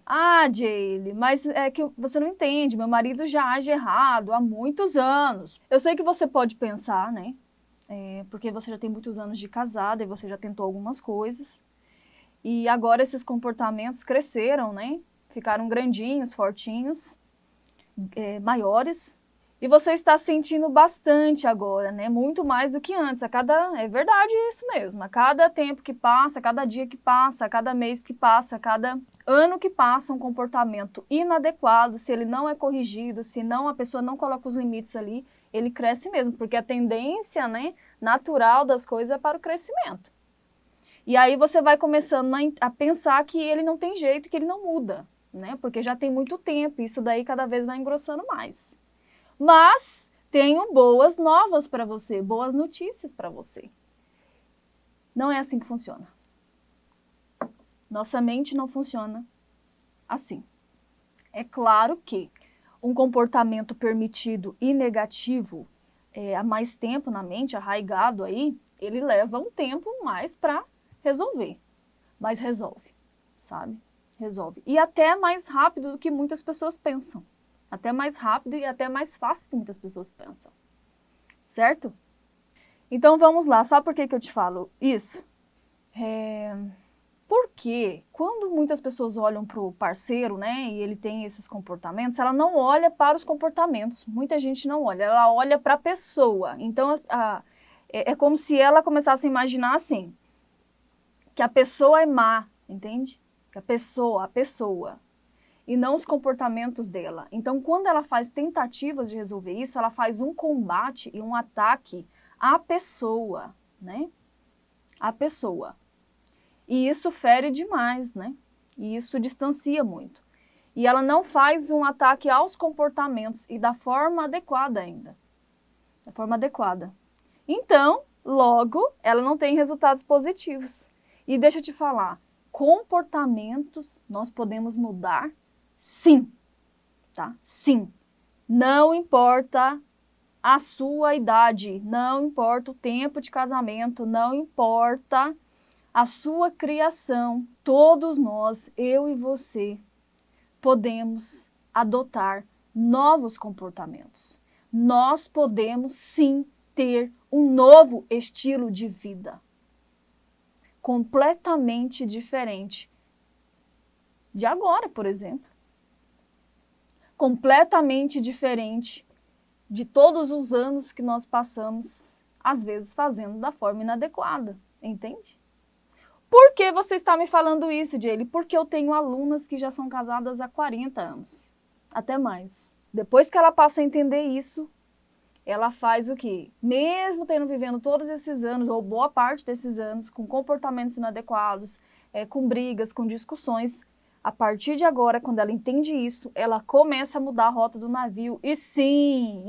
Ah, Jaylee, mas é que você não entende, meu marido já age errado há muitos anos. Eu sei que você pode pensar, né? Porque você já tem muitos anos de casada e você já tentou algumas coisas. E agora esses comportamentos cresceram, né? Ficaram grandinhos, fortinhos, maiores. E você está sentindo bastante agora, né? Muito mais do que antes. É verdade isso mesmo. A cada tempo que passa, a cada dia que passa, a cada mês que passa, a cada ano que passa, um comportamento inadequado, se ele não é corrigido, se não a pessoa não coloca os limites ali, ele cresce mesmo, porque a tendência, né, natural das coisas é para o crescimento. E aí você vai começando a pensar que ele não tem jeito, que ele não muda, né? Porque já tem muito tempo, e isso daí cada vez vai engrossando mais. Mas tenho boas novas para você, boas notícias para você. Não é assim que funciona. Nossa mente não funciona assim. É claro que um comportamento permitido e negativo há mais tempo na mente, arraigado aí, ele leva um tempo mais para resolver. Mas resolve, sabe? Resolve. E até mais rápido do que muitas pessoas pensam. Até mais rápido e até mais fácil do que muitas pessoas pensam. Certo? Então vamos lá, sabe por que eu te falo isso? Porque quando muitas pessoas olham para o parceiro, né, e ele tem esses comportamentos, ela não olha para os comportamentos. Muita gente não olha, ela olha para a pessoa. Então é como se ela começasse a imaginar assim, que a pessoa é má, entende? Que a pessoa, e não os comportamentos dela. Então, quando ela faz tentativas de resolver isso, ela faz um combate e um ataque à pessoa, né? À pessoa. E isso fere demais, né? E isso distancia muito. E ela não faz um ataque aos comportamentos e da forma adequada ainda. Da forma adequada. Então, logo, ela não tem resultados positivos. E deixa eu te falar, comportamentos nós podemos mudar? Sim, tá? Sim. Não importa a sua idade, não importa o tempo de casamento, não importa a sua criação. Todos nós, eu e você, podemos adotar novos comportamentos. Nós podemos sim ter um novo estilo de vida, completamente diferente de agora, por exemplo. Completamente diferente de todos os anos que nós passamos, às vezes fazendo da forma inadequada, entende? Por que você está me falando isso, Jaylee? Porque eu tenho alunas que já são casadas há 40 anos, até mais. Depois que ela passa a entender isso, ela faz o quê? Mesmo vivendo todos esses anos, ou boa parte desses anos, com comportamentos inadequados, com brigas, com discussões, a partir de agora, quando ela entende isso, ela começa a mudar a rota do navio. E sim,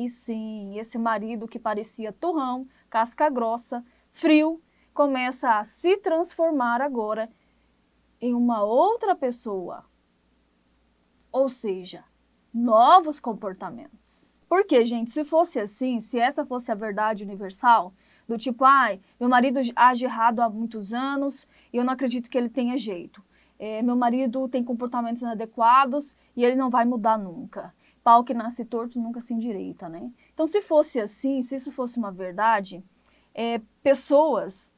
esse marido que parecia turrão, casca grossa, frio, começa a se transformar agora em uma outra pessoa. Ou seja, novos comportamentos. Porque, gente, se fosse assim, se essa fosse a verdade universal, do tipo, ai, meu marido age errado há muitos anos e eu não acredito que ele tenha jeito. Meu marido tem comportamentos inadequados e ele não vai mudar nunca. Pau que nasce torto nunca se endireita, né? Então, se fosse assim, se isso fosse uma verdade, pessoas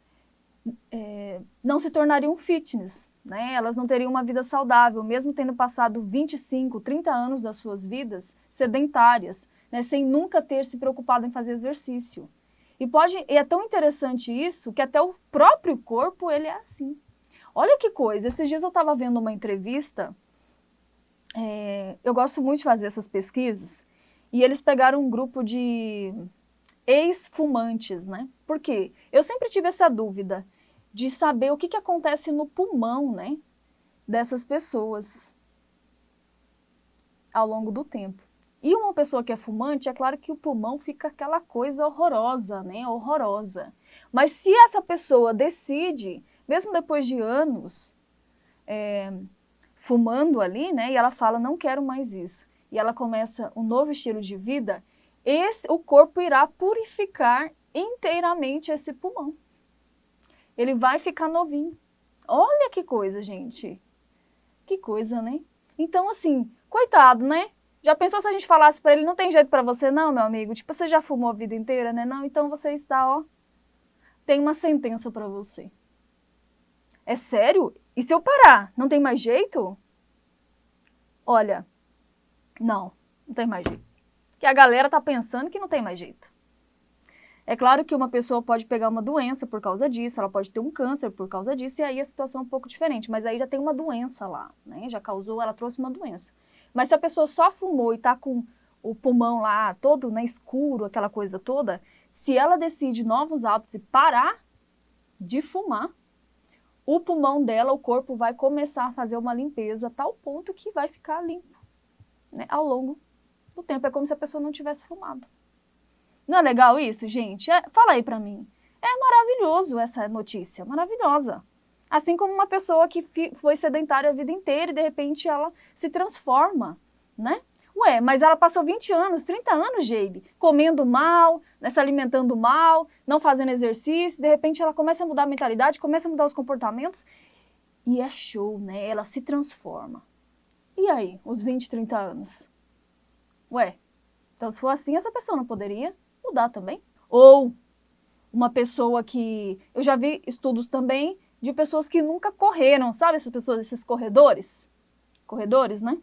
não se tornariam fitness, né? Elas não teriam uma vida saudável, mesmo tendo passado 25, 30 anos das suas vidas sedentárias, né? Sem nunca ter se preocupado em fazer exercício. E é tão interessante isso que até o próprio corpo ele é assim. Olha que coisa, esses dias eu estava vendo uma entrevista, eu gosto muito de fazer essas pesquisas, e eles pegaram um grupo de ex-fumantes, né? Por quê? Eu sempre tive essa dúvida de saber o que acontece no pulmão, né, dessas pessoas ao longo do tempo. E uma pessoa que é fumante, é claro que o pulmão fica aquela coisa horrorosa, né, horrorosa. Mas se essa pessoa decide, mesmo depois de anos, fumando ali, né, e ela fala, não quero mais isso, e ela começa um novo estilo de vida, o corpo irá purificar inteiramente esse pulmão. Ele vai ficar novinho. Olha que coisa, gente. Que coisa, né? Então, assim, coitado, né? Já pensou se a gente falasse pra ele, não tem jeito pra você não, meu amigo? Tipo, você já fumou a vida inteira, né? Não, então você está, ó, tem uma sentença pra você. É sério? E se eu parar, não tem mais jeito? Olha, não tem mais jeito. Que a galera tá pensando que não tem mais jeito. É claro que uma pessoa pode pegar uma doença por causa disso, ela pode ter um câncer por causa disso, e aí a situação é um pouco diferente, mas aí já tem uma doença lá, né? Já causou, ela trouxe uma doença. Mas se a pessoa só fumou e tá com o pulmão lá todo, né, escuro, aquela coisa toda, se ela decide novos hábitos e parar de fumar, o pulmão dela, o corpo vai começar a fazer uma limpeza a tal ponto que vai ficar limpo, né, ao longo do tempo. É como se a pessoa não tivesse fumado. Não é legal isso, gente? Fala aí pra mim. É maravilhoso essa notícia, maravilhosa. Assim como uma pessoa que foi sedentária a vida inteira e de repente ela se transforma, né? Ué, mas ela passou 20 anos, 30 anos, Geide, comendo mal, né, se alimentando mal, não fazendo exercício, de repente ela começa a mudar a mentalidade, começa a mudar os comportamentos e é show, né? Ela se transforma. E aí, os 20, 30 anos? Ué, então se for assim, essa pessoa não poderia mudar também? Ou uma pessoa que... Eu já vi estudos também de pessoas que nunca correram, sabe essas pessoas, esses corredores? Corredores, né?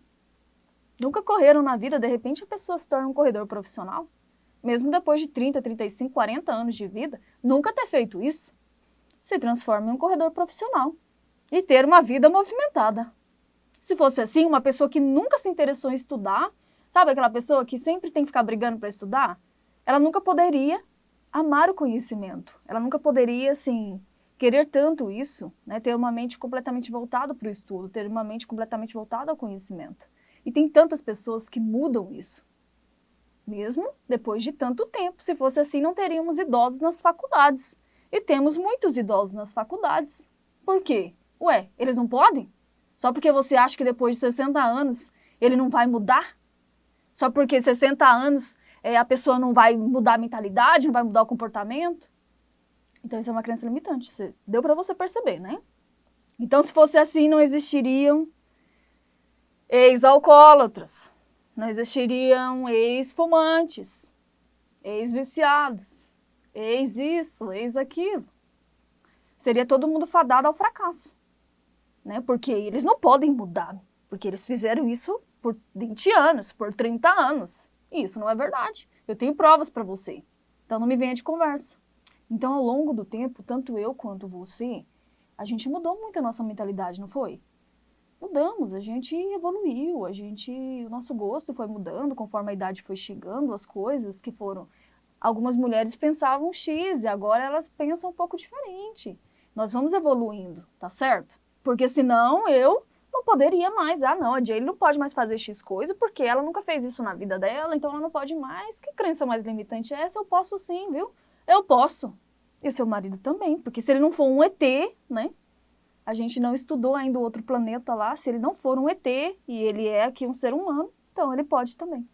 Nunca correram na vida, de repente a pessoa se torna um corredor profissional. Mesmo depois de 30, 35, 40 anos de vida, nunca ter feito isso, se transforma em um corredor profissional e ter uma vida movimentada. Se fosse assim, uma pessoa que nunca se interessou em estudar, sabe aquela pessoa que sempre tem que ficar brigando para estudar? Ela nunca poderia amar o conhecimento. Ela nunca poderia, assim, querer tanto isso, né? Ter uma mente completamente voltada para o estudo, ter uma mente completamente voltada ao conhecimento. E tem tantas pessoas que mudam isso, mesmo depois de tanto tempo. Se fosse assim, não teríamos idosos nas faculdades. E temos muitos idosos nas faculdades. Por quê? Ué, eles não podem? Só porque você acha que depois de 60 anos ele não vai mudar? Só porque 60 anos a pessoa não vai mudar a mentalidade, não vai mudar o comportamento? Então isso é uma crença limitante. Deu para você perceber, né? Então se fosse assim, não existiriam ex-alcoólatras, não existiriam ex-fumantes, ex-viciados, ex-isso, ex-aquilo. Seria todo mundo fadado ao fracasso, né? Porque eles não podem mudar, porque eles fizeram isso por 20 anos, por 30 anos. E isso não é verdade. Eu tenho provas para você. Então não me venha de conversa. Então, ao longo do tempo, tanto eu quanto você, a gente mudou muito a nossa mentalidade, não foi? Mudamos, a gente evoluiu, o nosso gosto foi mudando conforme a idade foi chegando, as coisas que foram... Algumas mulheres pensavam X e agora elas pensam um pouco diferente. Nós vamos evoluindo, tá certo? Porque senão eu não poderia mais. Ah, não, a Jaylee não pode mais fazer X coisa porque ela nunca fez isso na vida dela, então ela não pode mais. Que crença mais limitante é essa? Eu posso sim, viu? Eu posso. E seu marido também, porque se ele não for um ET, né? A gente não estudou ainda o outro planeta lá. Se ele não for um ET e ele é aqui um ser humano, então ele pode também.